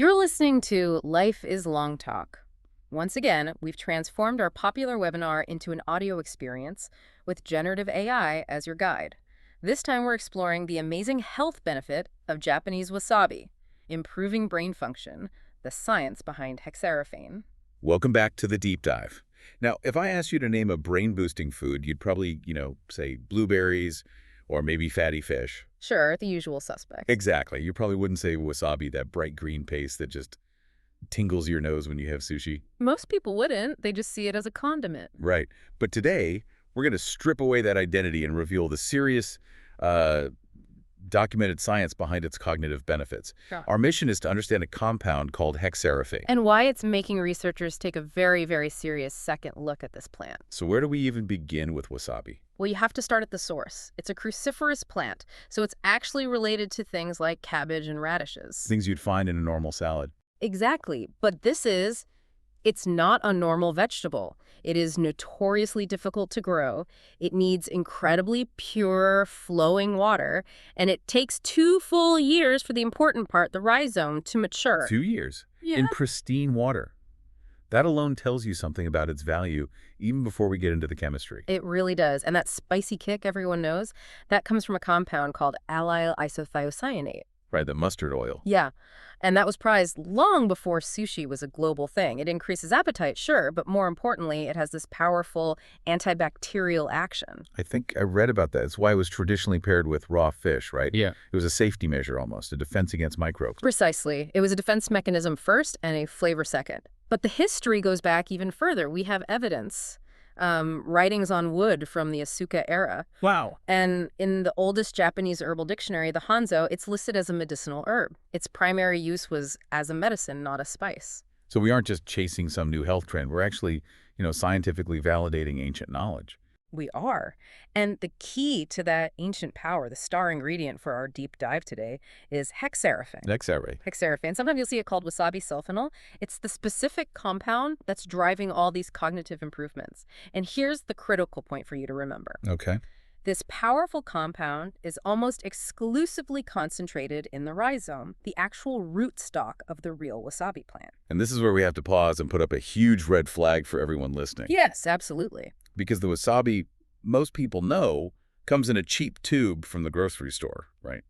You're listening to Life is Long Talk. Once again, we've transformed our popular webinar into an audio experience with generative AI as your guide. This time we're exploring the amazing health benefit of Japanese wasabi, improving brain function, the science behind hexaraphane. Welcome back to the deep dive. Now, if I asked you to name a brain-boosting food, you'd probably, say blueberries or maybe fatty fish. Sure, the usual suspects. Exactly. You probably wouldn't say wasabi, that bright green paste that just tingles your nose when you have sushi. Most people wouldn't. They just see it as a condiment. Right. But today, we're going to strip away that identity and reveal the serious, documented science behind its cognitive benefits. Sure. Our mission is to understand a compound called hexaraphane. And why it's making researchers take a very, very serious second look at this plant. So where do we even begin with wasabi? Well, you have to start at the source. It's a cruciferous plant, so it's actually related to things like cabbage and radishes. Things you'd find in a normal salad. Exactly, but it's not a normal vegetable. It is notoriously difficult to grow. It needs incredibly pure, flowing water, and it takes 2 full years for the important part, the rhizome, to mature. 2 years? Yeah. In pristine water. That alone tells you something about its value, even before we get into the chemistry. It really does. And that spicy kick everyone knows, that comes from a compound called allyl isothiocyanate. Right, the mustard oil. Yeah, and that was prized long before sushi was a global thing. It increases appetite, sure, but more importantly, it has this powerful antibacterial action. I think I read about that. It's why it was traditionally paired with raw fish, right? Yeah. It was a safety measure almost, a defense against microbes. Precisely. It was a defense mechanism first and a flavor second. But the history goes back even further. We have evidence, writings on wood from the Asuka era. Wow. And in the oldest Japanese herbal dictionary, the Hanzo, it's listed as a medicinal herb. Its primary use was as a medicine, not a spice. So we aren't just chasing some new health trend. We're actually, scientifically validating ancient knowledge. We are. And the key to that ancient power, the star ingredient for our deep dive today, is hexaraphane. Hexaraphane. Sometimes you'll see it called wasabi sulfonal. It's the specific compound that's driving all these cognitive improvements. And here's the critical point for you to remember. Okay. This powerful compound is almost exclusively concentrated in the rhizome, the actual rootstock of the real wasabi plant. And this is where we have to pause and put up a huge red flag for everyone listening. Yes, absolutely. Because the wasabi, most people know, comes in a cheap tube from the grocery store, right?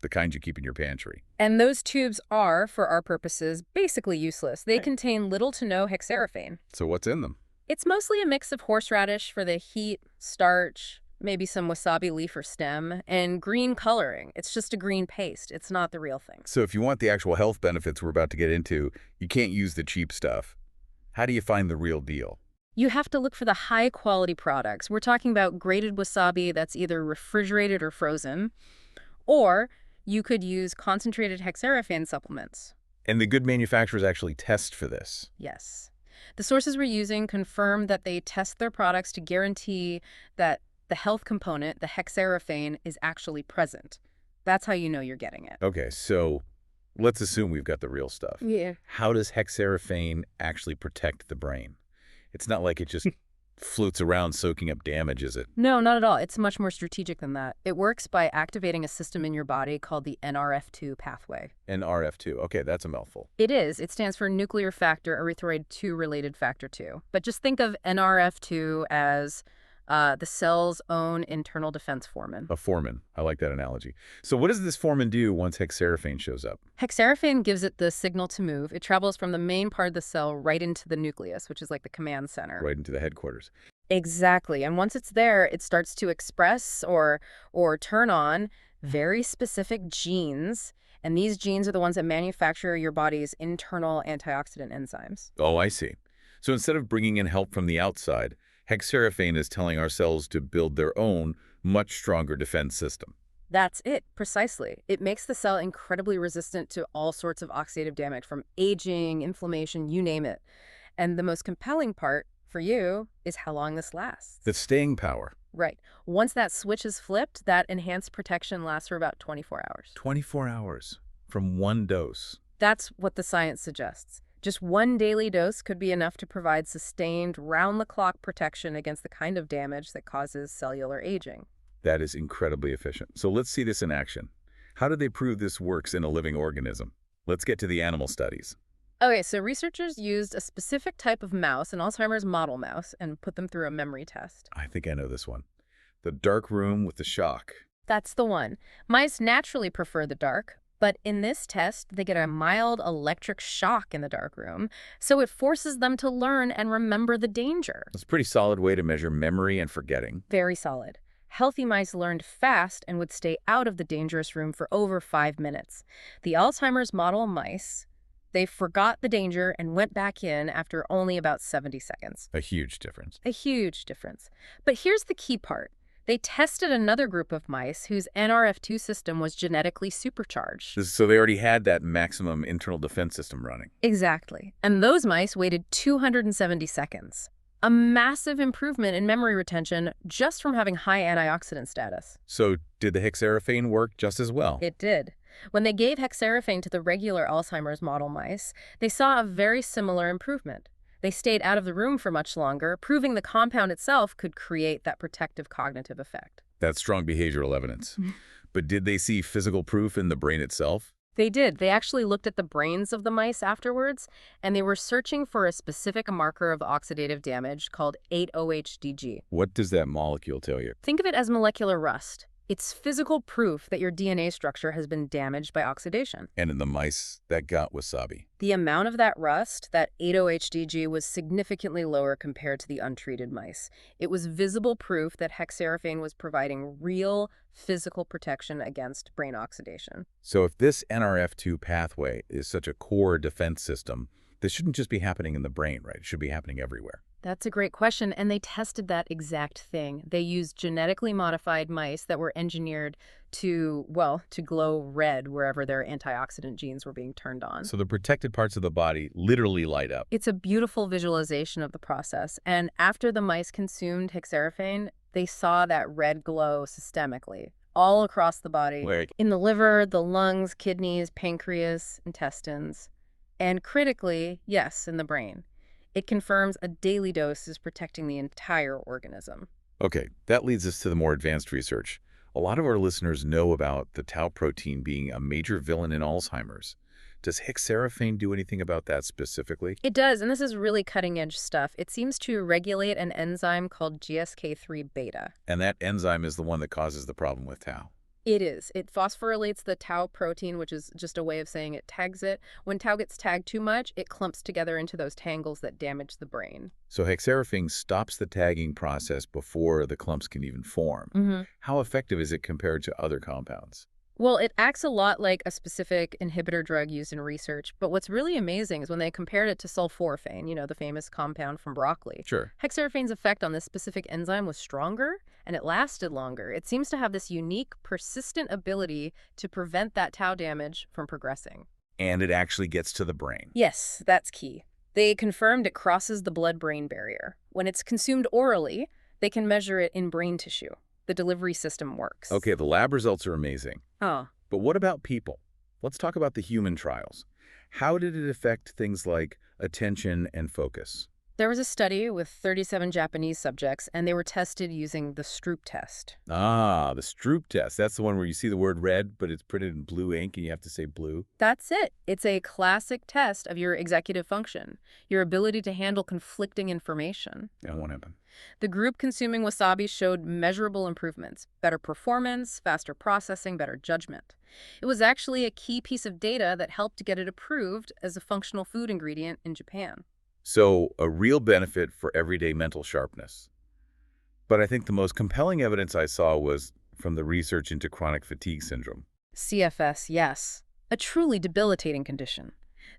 The kind you keep in your pantry. And those tubes are, for our purposes, basically useless. They contain little to no hexaraphane. So what's in them? It's mostly a mix of horseradish for the heat, starch, maybe some wasabi leaf or stem, and green coloring. It's just a green paste. It's not the real thing. So if you want the actual health benefits we're about to get into, you can't use the cheap stuff. How do you find the real deal? You have to look for the high-quality products. We're talking about grated wasabi that's either refrigerated or frozen, or you could use concentrated hexaraphane supplements. And the good manufacturers actually test for this. Yes. The sources we're using confirm that they test their products to guarantee that the health component, the hexaraphane, is actually present. That's how you know you're getting it. Okay, so let's assume we've got the real stuff. Yeah. How does hexaraphane actually protect the brain? It's not like it just floats around soaking up damage, is it? No, not at all. It's much more strategic than that. It works by activating a system in your body called the NRF2 pathway. NRF2. Okay, that's a mouthful. It is. It stands for nuclear factor erythroid 2 related factor 2. But just think of NRF2 as the cell's own internal defense foreman. A foreman. I like that analogy. So what does this foreman do once hexaraphane shows up? Hexaraphane gives it the signal to move. It travels from the main part of the cell right into the nucleus, which is like the command center. Right into the headquarters. Exactly. And once it's there, it starts to express or turn on very specific genes. And these genes are the ones that manufacture your body's internal antioxidant enzymes. Oh, I see. So instead of bringing in help from the outside, hexaraphane is telling our cells to build their own, much stronger defense system. That's it, precisely. It makes the cell incredibly resistant to all sorts of oxidative damage, from aging, inflammation, you name it. And the most compelling part for you is how long this lasts. The staying power. Right. Once that switch is flipped, that enhanced protection lasts for about 24 hours. 24 hours from one dose. That's what the science suggests. Just one daily dose could be enough to provide sustained, round-the-clock protection against the kind of damage that causes cellular aging. That is incredibly efficient. So let's see this in action. How do they prove this works in a living organism? Let's get to the animal studies. Okay, so researchers used a specific type of mouse, an Alzheimer's model mouse, and put them through a memory test. I think I know this one. The dark room with the shock. That's the one. Mice naturally prefer the dark, but in this test, they get a mild electric shock in the dark room, so it forces them to learn and remember the danger. That's a pretty solid way to measure memory and forgetting. Very solid. Healthy mice learned fast and would stay out of the dangerous room for over 5 minutes. The Alzheimer's model mice, they forgot the danger and went back in after only about 70 seconds. A huge difference. A huge difference. But here's the key part. They tested another group of mice whose NRF2 system was genetically supercharged. So they already had that maximum internal defense system running. Exactly. And those mice waited 270 seconds. A massive improvement in memory retention just from having high antioxidant status. So did the hexaraphane work just as well? It did. When they gave hexaraphane to the regular Alzheimer's model mice, they saw a very similar improvement. They stayed out of the room for much longer, proving the compound itself could create that protective cognitive effect. That's strong behavioral evidence. But did they see physical proof in the brain itself? They did. They actually looked at the brains of the mice afterwards, and they were searching for a specific marker of oxidative damage called 8-OHDG. What does that molecule tell you? Think of it as molecular rust. It's physical proof that your DNA structure has been damaged by oxidation. And in the mice that got wasabi. The amount of that rust, that 8-OHDG, was significantly lower compared to the untreated mice. It was visible proof that hexaraphane was providing real physical protection against brain oxidation. So if this NRF2 pathway is such a core defense system, this shouldn't just be happening in the brain, right? It should be happening everywhere. That's a great question, and they tested that exact thing. They used genetically modified mice that were engineered to glow red wherever their antioxidant genes were being turned on. So the protected parts of the body literally light up. It's a beautiful visualization of the process, and after the mice consumed hexaraphane, they saw that red glow systemically, all across the body, in the liver, the lungs, kidneys, pancreas, intestines, and critically, yes, in the brain. It confirms a daily dose is protecting the entire organism. Okay, that leads us to the more advanced research. A lot of our listeners know about the tau protein being a major villain in Alzheimer's. Does hexaraphane do anything about that specifically? It does, and this is really cutting-edge stuff. It seems to regulate an enzyme called GSK3 beta. And that enzyme is the one that causes the problem with tau. It is. It phosphorylates the tau protein, which is just a way of saying it tags it. When tau gets tagged too much, it clumps together into those tangles that damage the brain. So hexaraphane stops the tagging process before the clumps can even form. How effective is it compared to other compounds? Well, it acts a lot like a specific inhibitor drug used in research, but what's really amazing is when they compared it to sulforaphane, the famous compound from broccoli. Sure. Hexaraphane's effect on this specific enzyme was stronger, and it lasted longer. It seems to have this unique, persistent ability to prevent that tau damage from progressing. And it actually gets to the brain. Yes, that's key. They confirmed it crosses the blood-brain barrier. When it's consumed orally, they can measure it in brain tissue. The delivery system works. Okay, the lab results are amazing. Oh. But what about people? Let's talk about the human trials. How did it affect things like attention and focus? There was a study with 37 Japanese subjects, and they were tested using the Stroop test. Ah, the Stroop test. That's the one where you see the word red, but it's printed in blue ink, and you have to say blue. That's it. It's a classic test of your executive function, your ability to handle conflicting information. That won't happen. The group consuming wasabi showed measurable improvements, better performance, faster processing, better judgment. It was actually a key piece of data that helped get it approved as a functional food ingredient in Japan. So, a real benefit for everyday mental sharpness. But I think the most compelling evidence I saw was from the research into chronic fatigue syndrome. CFS, yes. A truly debilitating condition.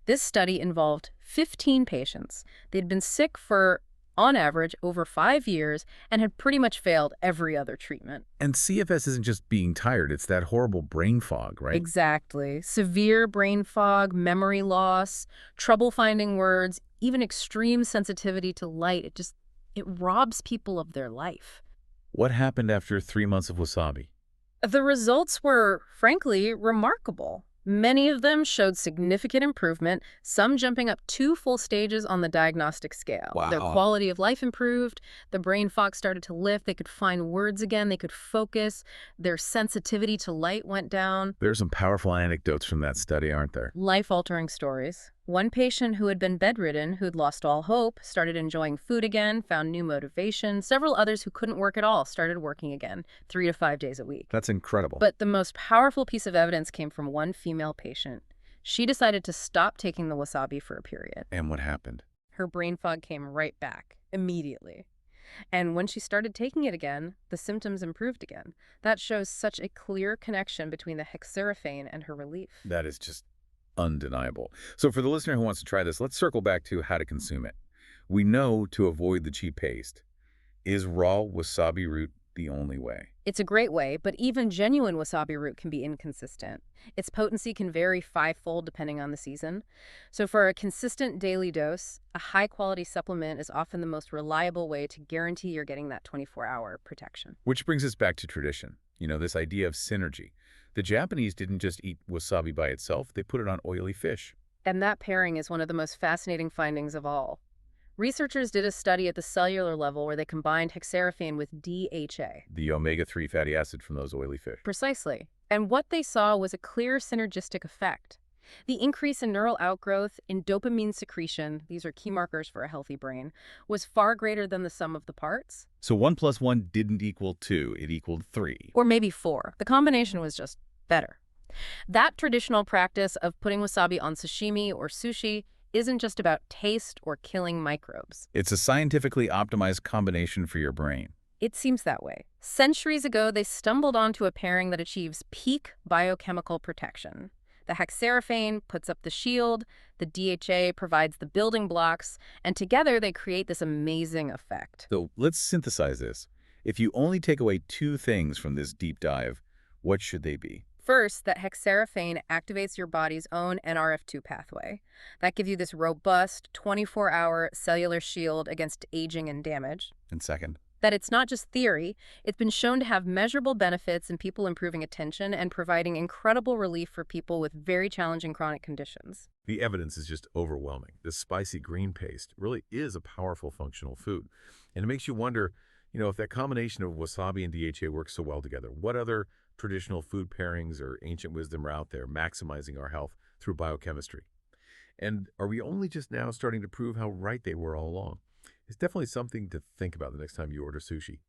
This study involved 15 patients. They'd been sick for, on average, over 5 years and had pretty much failed every other treatment. And CFS isn't just being tired, it's that horrible brain fog, right? Exactly. Severe brain fog, memory loss, trouble finding words, even extreme sensitivity to light. It robs people of their life. What happened after 3 months of wasabi? The results were, frankly, remarkable. Many of them showed significant improvement, some jumping up 2 full stages on the diagnostic scale. Their Wow. quality of life improved, the brain fog started to lift, they could find words again, they could focus, their sensitivity to light went down. There's some powerful anecdotes from that study, aren't there? Life-altering stories. One patient who had been bedridden, who'd lost all hope, started enjoying food again, found new motivation. Several others who couldn't work at all started working again, 3 to 5 days a week. That's incredible. But the most powerful piece of evidence came from one female patient. She decided to stop taking the wasabi for a period. And what happened? Her brain fog came right back, immediately. And when she started taking it again, the symptoms improved again. That shows such a clear connection between the hexaraphane and her relief. That is just undeniable. So for the listener who wants to try this, let's circle back to how to consume it. We know to avoid the cheap paste. Is raw wasabi root the only way? It's a great way, but even genuine wasabi root can be inconsistent. Its potency can vary fivefold depending on the season. So for a consistent daily dose, a high-quality supplement is often the most reliable way to guarantee you're getting that 24-hour protection. Which brings us back to tradition. This idea of synergy. The Japanese didn't just eat wasabi by itself, they put it on oily fish. And that pairing is one of the most fascinating findings of all. Researchers did a study at the cellular level where they combined hexaraphane with DHA. The omega-3 fatty acid from those oily fish. Precisely. And what they saw was a clear synergistic effect. The increase in neural outgrowth, in dopamine secretion, these are key markers for a healthy brain, was far greater than the sum of the parts. So 1 plus 1 didn't equal 2, it equaled 3. Or maybe 4. The combination was just better. That traditional practice of putting wasabi on sashimi or sushi isn't just about taste or killing microbes. It's a scientifically optimized combination for your brain. It seems that way. Centuries ago, they stumbled onto a pairing that achieves peak biochemical protection. The hexaraphane puts up the shield, the DHA provides the building blocks, and together they create this amazing effect. So let's synthesize this. If you only take away 2 things from this deep dive, what should they be? First, that hexaraphane activates your body's own NRF2 pathway. That gives you this robust 24-hour cellular shield against aging and damage. And second? That it's not just theory, it's been shown to have measurable benefits in people improving attention and providing incredible relief for people with very challenging chronic conditions. The evidence is just overwhelming. This spicy green paste really is a powerful functional food. And it makes you wonder, if that combination of wasabi and DHA works so well together, what other traditional food pairings or ancient wisdom are out there maximizing our health through biochemistry? And are we only just now starting to prove how right they were all along? It's definitely something to think about the next time you order sushi.